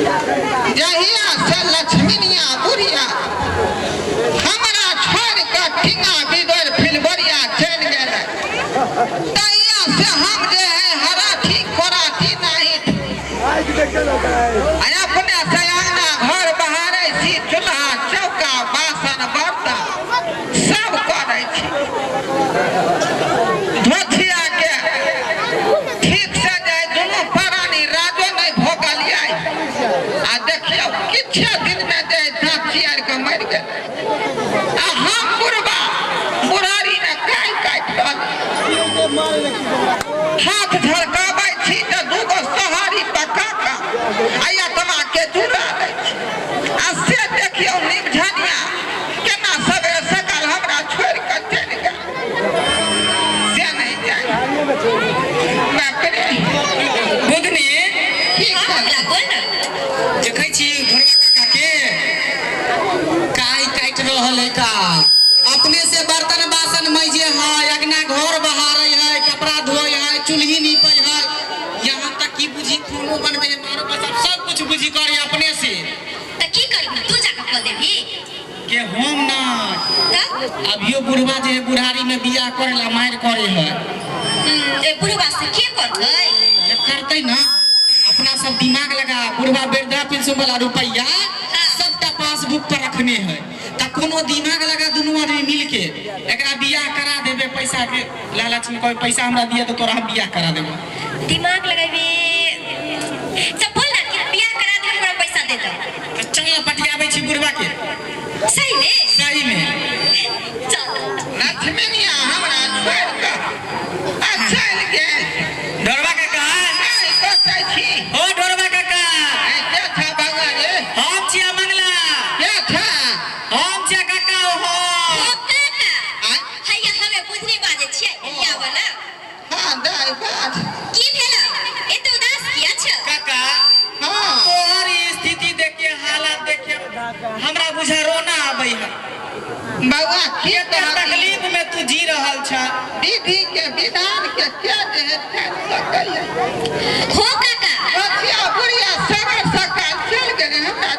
जहिया से लक्ष्मीनिया बुढ़िया हमारा छोड़ के ठिंगा बिदर फिलबरिया चल गए तहिया से हम जे है हराठी खोराठी नहीं अपने से अंगना घर बहारे छी चूल्हा चौका बासन बर्तन सब करे छी धोथिया के ठीक से जाए दोनों प्राणी राजो नहीं भोगलिया आ देखियो किछे दिन में जाए दांत चियार के मर गए हम बुढ़बा बुढ़ारी ने काट हाथ झड़काबै छी त दूगो सहारी पका का आया तमा के जुड़ा दै छी आ से देखियो निमझनिया केना सबे सकाल हमरा छोड़ के चल गए से नहीं जाए बाप रे बुधनी की हमरा बोल ना देखै छी घरवा काका के काई काट रहल है का अपने से बर्तन बासन मैजे है अगना घर बहारे है कपड़ा धोए है चूल्ही नीपे है यहाँ तक की बुझी खानो बनबे है मारो बच्चा सब कुछ बुझी करे अपने से त की करबी तू जाके कह देबी के हम ना तब अभियो बुढ़वा जे बुढ़ारी में बियाह करेला मार करे है ए बुढ़वा से के करतै जब करते ना अपना सब दिमाग लगा बुढ़वा वृद्धा पेंशन वाला रुपया सबटा पासबुक पर रखने है त कोनो दिमाग लगा दोनों आदमी मिलके एकरा बियाह करा देबे पैसा के लालच में कोई पैसा हमरा दिया तो तोरा हम बियाह करा देबो दिमाग लगाबी सब बोल ना कि बियाह करा दे हमरा पैसा दे दो चल पटियाबै छी बुढ़वा के सही में चल लक्ष्मीनिया हमरा छोड़ के आ चल गए डरवा के कहा नहीं कहते छी ओ डरवा के कहा के था बाबा रे हम छिया मंगला के था हम छिया काका हो ओ काका हैया हमे बुझनी बाजे छियै एलिया वाला हां दाई बात की भेल एते उदास किया छ काका हां तोहर स्थिति देख के हालत देख के हमरा बुझा रोना आबै है बाबा के तकलीफ में तू जी रहल छ विधि के विधान के क्या जे है कर सकैया हो काका बचिया बुढ़िया सगर सकाल चल गए हमरा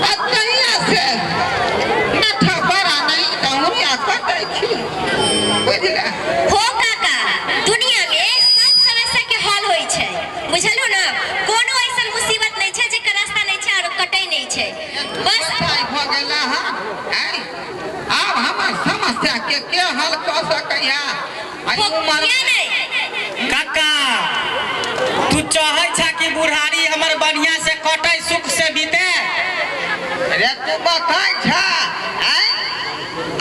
आ तहिया से माथा बड़ा नहीं दौड़िया कटै छी बुझला हो काका दुनिया में सब समस्या के हल होई छै बुझलु ना कोनो ऐसन मुसीबत नहीं छै जे रास्ता नहीं छै और कटै नहीं छै बस बताई भ गेला हां अब हमर समस्या के हल क सकैया आई उमर किया नहीं काका तू चाहै छ कि बुढ़ारी हमर बढ़िया से कटै सुख से बीते रे तू बताई छ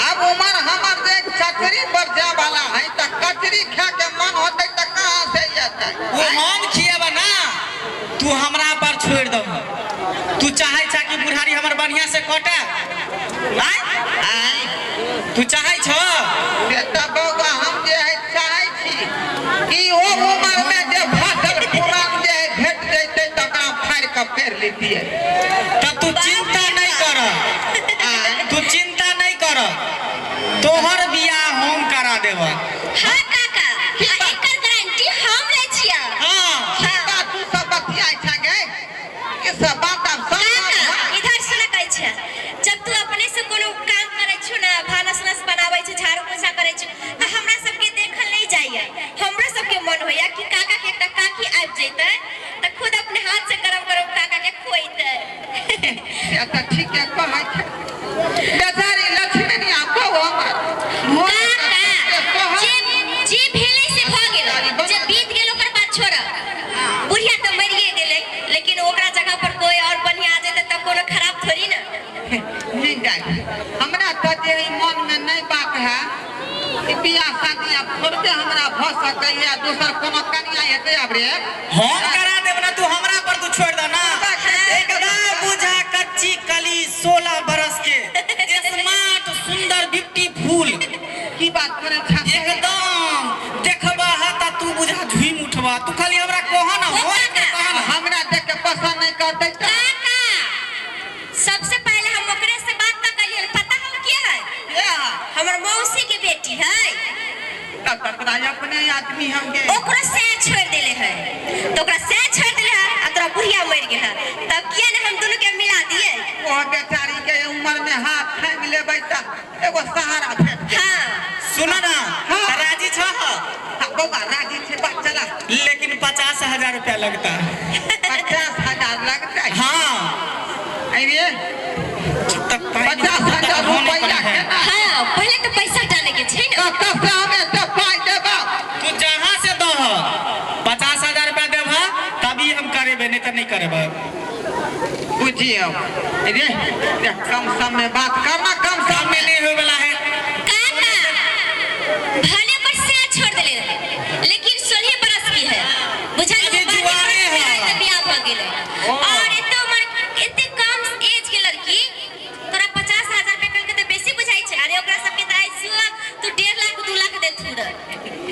अब उमर हमर देख चकरी पर जा वाला है त कचरी खा के मन होतै त कहां से जेतै वो हम खिएबा ना तू हमरा पर छोड़ दो तू चाहै छ कि बुढ़ारी हमर बढ़िया से कटे आय तू चाहै छ बेटा बौआ हम जे है चाहै छी कि ओ उमर में जे फसल पुरान जे है भेट जैतै त ओकरा फाड़ के फेर लेतियै तब तू चिंता नहीं कर तू चिंता नहीं कर तोहर बियाह हम करा देब हां काका एकर गारंटी हम ले छियै हां बात तू सब बतियाई छ गे के सब बात अब काका इधर सुन कहै छै जब तू अपने से कोनो काम करै छु ना भानस नस बनाबै छु झाड़ू पोछा करै छु त हमरा सब के देखल नहीं जाइए हमरा सब के मन होया कि काका के एकटा काकी आबि जैतै त खुद अपने हाथ से गरम गरम काका के खुआइतै या त ठीक है कहै छ बेचारी लक्ष्मीनिया को हमर काका जे में थोड़े हमरा भ सकैया दूसर कोनो कनिया हेतै आबरे हम करा देब ना, तू हमरा पर तू छोड़ दे ना। एकदम बुझा कच्ची कली 16 बरस के स्मार्ट सुंदर ब्यूटीफुल की बात करे छा एकदम देखबा हाता तू बुझा झुम उठबा। तू खाली हमरा कह ना हो हमरा देख के पसंद नहीं करते त सबसे पहले हम ओकरे से बात कर कलियन, पता हम क्या है? हमर मौसी के बेटी है, तकरा अपने आदमी हमके ओकरा से छोड़ देले है, तो ओकरा से छोड़ देले है आ तोरा बुढ़िया मर गेल है, तब किया ने हम दोनों के मिला दिए? वो बेचारी के उम्र में हाथ थाम लेबै त एगो सहारा भेट। हाँ सुनो ना, हाँ। राजी छ? बउआ राजी छे, बात चला। लेकिन 50,000 रुपया लगता। 50,000 लगता है? हाँ अरे तब 50,000 रुपया है। हाँ, पहले तो पैसा डाले के छै ना। कब से हमें तो पाई देबा? तू जहाँ से दह 50,000 रुपया देबा तभी हम करेबे, नहीं तो नहीं करेबे। बुझियो रे कम सम में बात करना, कम सम काम में नहीं होए वाला है। काका भले पर से छोड़ देले रहे, लेकिन 16 बरस की है, बुझा अभी जुआरे है। तो बियाह हो गेले और एतो उम्र एते कम एज के लड़की तोरा 50,000 रुपया कल के तो बेसी बुझाई छै। अरे ओकरा सब के त आइसु तू 1.5 लाख 2 लाख दे थुर।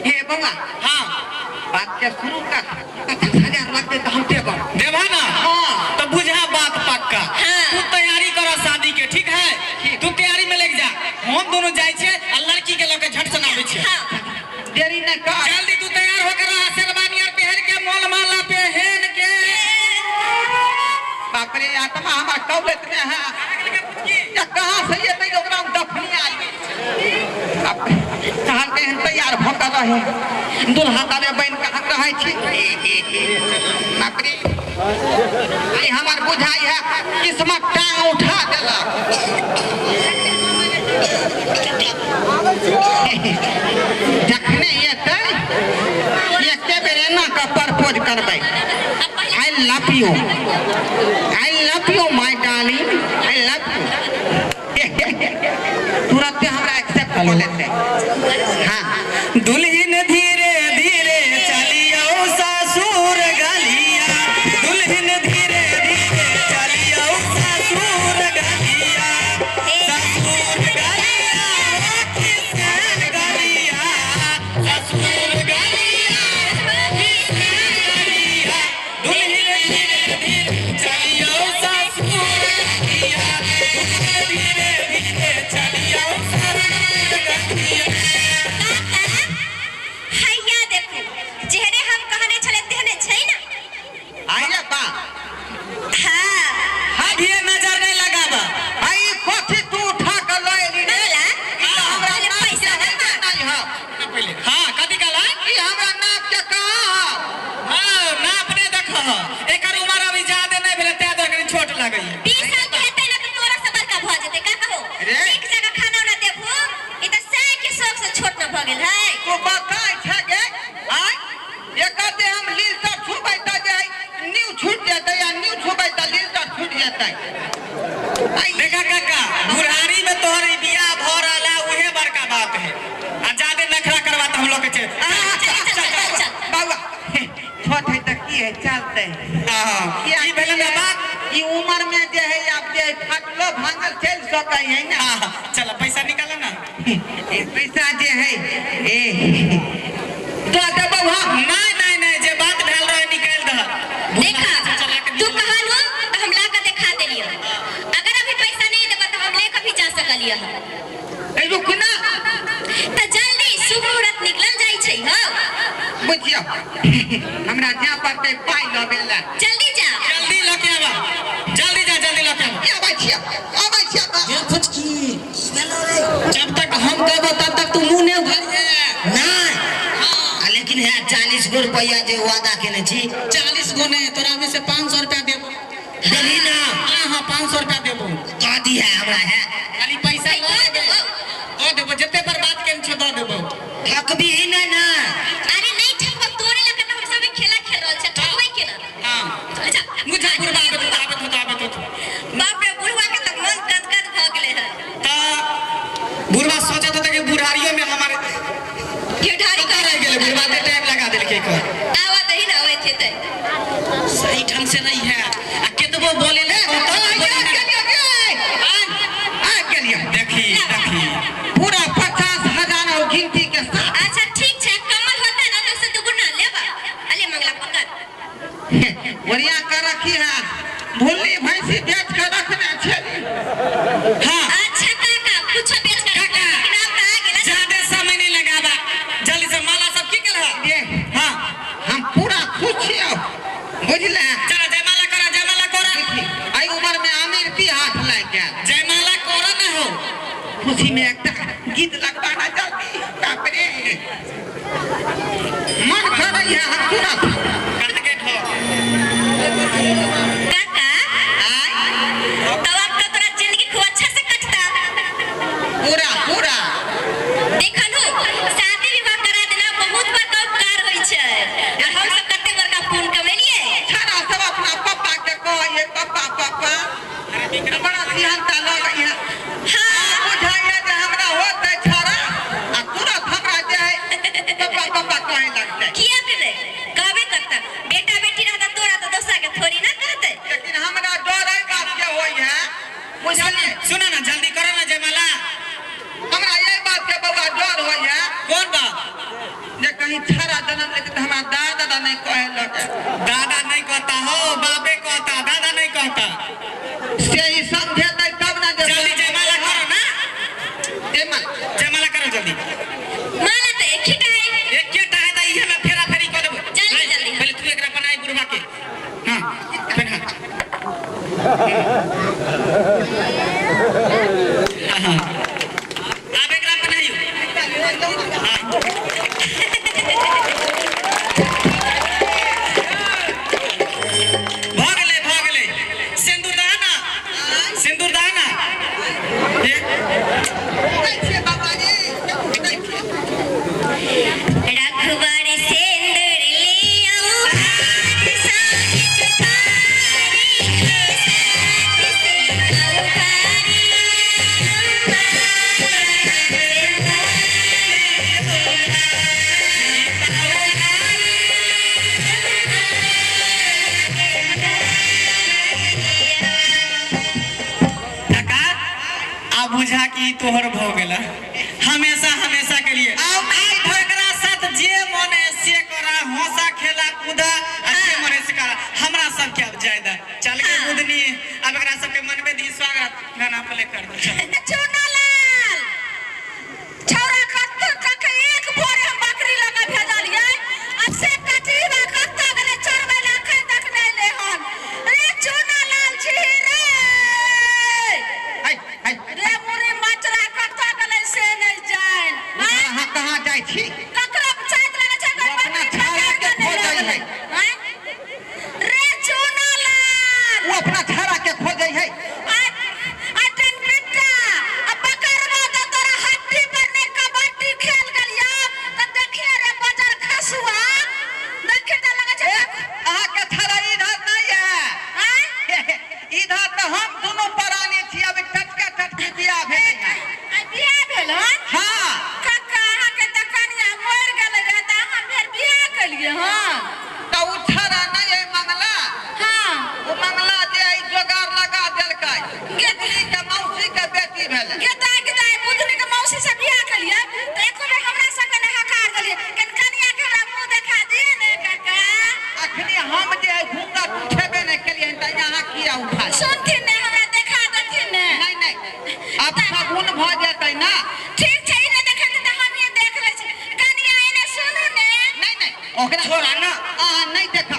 हे बउआ हाँ बात के सुनू का 50,000 लगते तो हम देबो। देबा ना? हाँ। तो बुझा बात पक्का। हाँ। तू तैयारी कर शादी के, ठीक है? तू तैयारी में लग जा, हम दोनों जाय छे आ लड़की के लके झट सुनाबे छे। हाँ देरी न कर। जल्दी तू तैयार होकर रह, शेरवानी और पहन के मोल माला पहन के। बाप रे आत्मा हमार कौलत में है या कहां से ये नहीं ओकरा दफनी आई। बाप रे कहां के हम तैयार भ कर रहे दुल्हा तारे बन के हम रहै छी। बाप रे आई हमार बुझाई है किस्मत टांग उठा देला। जखने एतै एके बेर एना का प्रपोज करबै। I love you. I love you, my darling. I love you. तुरंत हमरा एक्सेप्ट कर लेते। हाँ दुल्हन धीरे धीरे चलियो ससुर गलिया, दुल्हन धीरे धीरे चलियो ससुर गलिया, ससुर गलिया किसान गलिया, ससुर गलिया किसान गलिया, दुल्हन धीरे धीरे चलियो ससुर गलिया, दुल्हन धीरे धीरे चलियो ससुर गलिया। हैया देखो जेहने हम कहने छले तेहने छै ना। आइए बा हाँ अभी ये नजर नहीं लगाबा। आई कथी तू उठा के ल एली रे। बोला ई तो हमरा पहले नाम पैसा के दे ना। नहीं है। पहले हाँ कथी कहला? ई हमरा नाम के कहां है? हाँ नाप ने देख एकर उम्र अभी ज्यादा नहीं भेले ते देख छोट लगई। 20 साल के हेतै ना तो तोरा से बड़का भ जेतै का कहो। रे। एक जगह खाना ना देबू ई त से के शौक से छोट न भ गेल है। तू बताई छे गे आई एकते हम लील तर छुबै त जे न्यू छूट जेतै या न्यू छुबै त लील तर छूट जेतै। आई देखा काका बुढ़ारी में तोहर ई बियाह भ रहला उहे बड़का बात है। आ ज्यादा नखरा करवा त हम लोग के छे। चल बाबा छोट है त की है चलते। हां क्या ई भेले ना बात। ई उम्र में जे है आप जे फटलो भांगल चल सकै है ना। हां चल पैसा निकाल ना। ए पैसा जे है ए तो दे बाबा नहीं नहीं नहीं जे बात भेल रहे निकाल दे। देखा तू कहलू तो हम ला के दिखा देलियो। अगर अभी पैसा नहीं देबा तो हम लेके भी जा सकलियो हम। ए रुकना त जल्दी शुभ मुहूर्त निकल जाई छै हो। बुझियो हमरा जा पड़ते पाई लबेला। जल्दी जा। जल्दी लेके आवा, जल्दी जा जल्दी लेके आवा। आबै छिया ये कुछ की जब तक हम कहबो तब तक तू मुंह नहीं उघारिए नहीं लेकिन है 40 गो रुपया जो वादा केने छी 40 गो नहीं तोरा में से 500 रुपया देबो। देली ना हां 500 रुपया देबो। कादी है हमरा है खाली पैसा दे देबो जते पर बात केन छ दे देबो। ठकबी ही नहीं ना अरे नहीं ठगबा तोरे लगे तो हम सब खेला खेल रहल छै ठगबै के ना। हां चल जा। मुझे बुढ़वा के बताबे तो बाप रे बुढ़वा के तो मन गदगद भ गेले है। ता बुढ़वा सोचत होता कि बुढ़ारियों में हमारे के ढारी कर रह गेले बुढ़वा के टाइम लगा देल के कर आवा दही ना होए थे ते सही ढंग से नहीं है आ केतबो बोले ले देखी देखी पूरा 50,000 और गिनती के साथ। अच्छा ठीक है कमल होता ना तो से दुगुना लेबा अले मंगला पकड़ बढ़िया कर रखी है, भूली भैंसी बेच कर रखने छे। हां अच्छा काका कुछ बेच कर काका, नाम आ गेला ज्यादा समय नहीं लगाबा जल्दी से माला सब की कर ये हां हम पूरा खुश छियो, बुझले। चला जयमाला करा आई उम्र में आमिर की हाथ लग गया। जयमाला करा ना हो खुशी में एक गीत लगवाना जल्दी, बाप रे मन कर रही है हम पूरा। कट के ठो काका तब अब तो तोरा जिंदगी खूब अच्छा से कटता पूरा पूरा देखलू शादी विवाह करा देना बहुत बड़का उपकार होई छै और हम सब कते बड़का पुण्य कमेलिए छाड़ा सब अपना पापा के कहिए पापा पापा बड़ा सिहनता लग गई है। हां बुझाइए जे हमरा होत है छाड़ा आ तुरंत हमरा जे है पापा पापा कहे लग जाए। किया करे कहबे करता बेटा बेटी रहता तोरा तो दोसरा के थोड़ी ना कहते लेकिन हमरा डर है बात के होई है, बुझलिए। सुनो ना जल्दी करो ना जयमाला हमरा ये बात के बउआ डर होई है कौन बात जे कहीं छाड़ा जन्म लेते तो हमरा दादा नहीं कहे लगे। दादा नहीं कहता हो बापे कहता दादा नहीं कहता से ही समझे तै तब ना जे जल्दी जयमाला करो ना जयमाला करो जल्दी माला तो एक ही टाइम एक के टाइम है ये मैं फेरा फेरी कर देबो जल्दी जल्दी पहले तू एकरा बनाई बुढ़वा के हां पहना हां अब एकरा बनाइयो भागले सिंदूर दाना ये कैसे बाबा जी रखवारी सेंदर ले आओ हाथ साथ सुपारी साथ से औकारी काका आ बुझा की तोहर भ गेला हमेशा हमेशा के लिए अब एकरा साथ जे मने से करा हंसा खेला कूदा आ जे मने से करा हमरा सब के अब जायदा चल के बुदनी अब एकरा सब के मन में दी स्वागत गाना प्ले कर दो चल चुनलाल छौरा कत्तो तक एक भोर हम बकरी लगा भेजलिए अब से कटीवा कत्तो गले चरबै लाखे तक नै ले हन रे चुनलाल छी रे हाय हाय रे मुरी मचरा कत्तो गले से नै जान कहाँ जाय छी। ककरा चाहत लेने छै वो अपना छाड़ा के खोजै है। रे चुनलाल वो अपना छाड़ा के खोजै है। अटन बेटा अब बकरवा तो तोरा हड्डी पर ने कबड्डी खेल गलिया त देखिए रे बजर खसुआ देखे त लगे छै अहाँ के छाड़ा इधर नहीं है, इधर तो हम दोनों परानी छी। अब टटके बियाह भेल है। आ बियाह भेलन हाँ कक्का अहाँ के त कनिया मर गेल रे त अहाँ फेर बियाह केलिए हां तो उ छाड़ा नहीं है मंगला, हां वो मंगला जे आई जोगार लगा देलकै गेदली के मौसी के बेटी भेलै। गेदाई बुधनी के मौसी से बियाह केलिए त एको बेर हमरा संग ने हकार देलिए कनिया के हमरा मुंह देखा दिए ने कक्का अखनी हम जे है घूंगा उठेबे नहीं केलिए त यहाँ किया उठा सुनथिन ने हमरा देखा देथिन ने नहीं नहीं अब शगुन भ जेतै ना। ठीक छै इने देखै त हम ये देख लै छी कनिया इने सुनू ने नहीं नहीं ओकरा छोड़ा ना, अहाँ नहीं देखा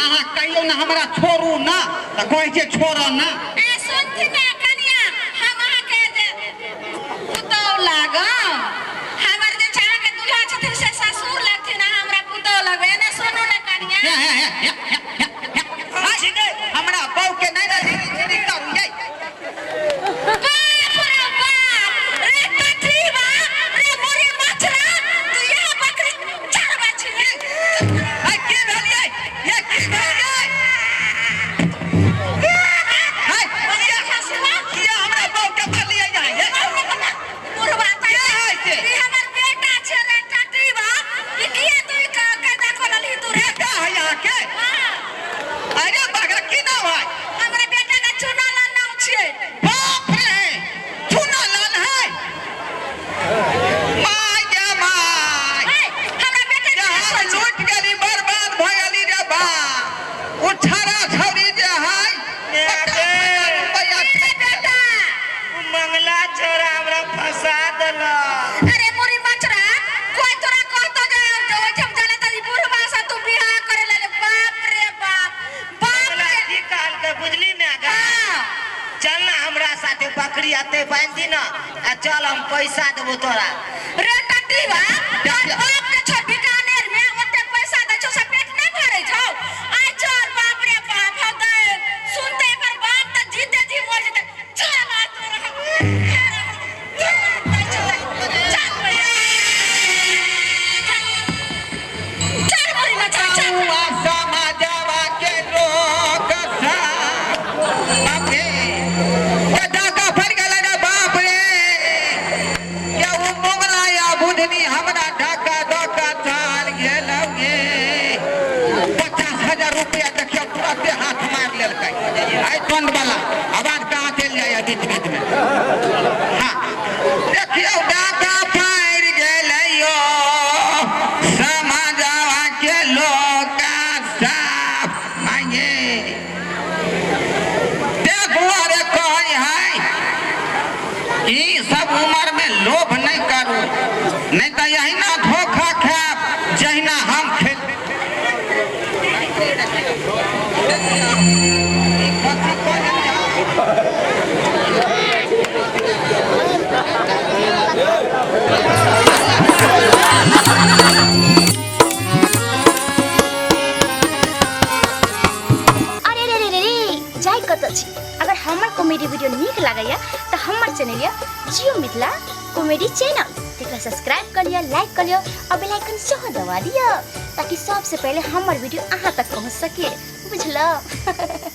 अहाँ कहियो ना हमरा छोड़ू ना त कहै छै छोड़ ना। ए सुनथिन ने कनिया हम अहाँ के जे पुतौ लागम हमर जे चाह के दुल्हा छथिन से ससुर लगथिन हमरा पुतौ लगबे ने सुनू ने कनिया हमरा बहू के नहीं ना धीरे करू ये बाप रे बाप रे कठीवा रे मोरी मछरा तू यहाँ बकरी चरबै छी की भेलिए ये की भेलिए हाय ये खसुआ छाड़ा छौरी जे है बेटा मंगला छोरा हमरा फंसा देला। अरे मोरी बचरा कोई तोरा कहतो जे ओठम चले तरी बुढ़वा से तू बियाह करे ले बाप रे बाप मंगला की काल के बुझली में आगा चल ना हमरा साथे बकरी आते बांध दी ना आ चल हम पैसा देबो तोरा। रे टट्टीवा बाप के छोड़ बीकानेर में ओते पैसा दे छौ से पेट नहीं भरे छौ आ चल बाप रे बाप हो गए सुनते एकर बाप त जीते जी मर जते चल आ चल मोरी बचरा चल समाजवा के लोग बापे कदा का फर गेलै रे बाप रे या उ मोगला या बुधनी हमरा ढाका ढाका चाल गेलौ गे 50,000 रुपया देखियो तुरंते हाथ मार लेलकै आई टंड वाला आवाज कहां चल जाय बीच बीच में हां देखियो ढाका फाड़ गेलै यो समाजवा के लोग का साफ मांगे देखो रे कहीं है ई सब उम्र में लोभ नहीं करू नहीं तो यही ना धोखा खाब जहिना हम खेल अरे रे रे रे रे जाय कत छी। अगर हमर कॉमेडी वीडियो नीक लागैया तो हमर चैनल या जियो मिथिला कॉमेडी चैनल तेकरा सब्सक्राइब कर लिया, लाइक कर लिया और बेल आइकन सेहो दबा दिया ताकि सबसे पहले हमर वीडियो अहाँ तक पहुंच सके, बुझलो।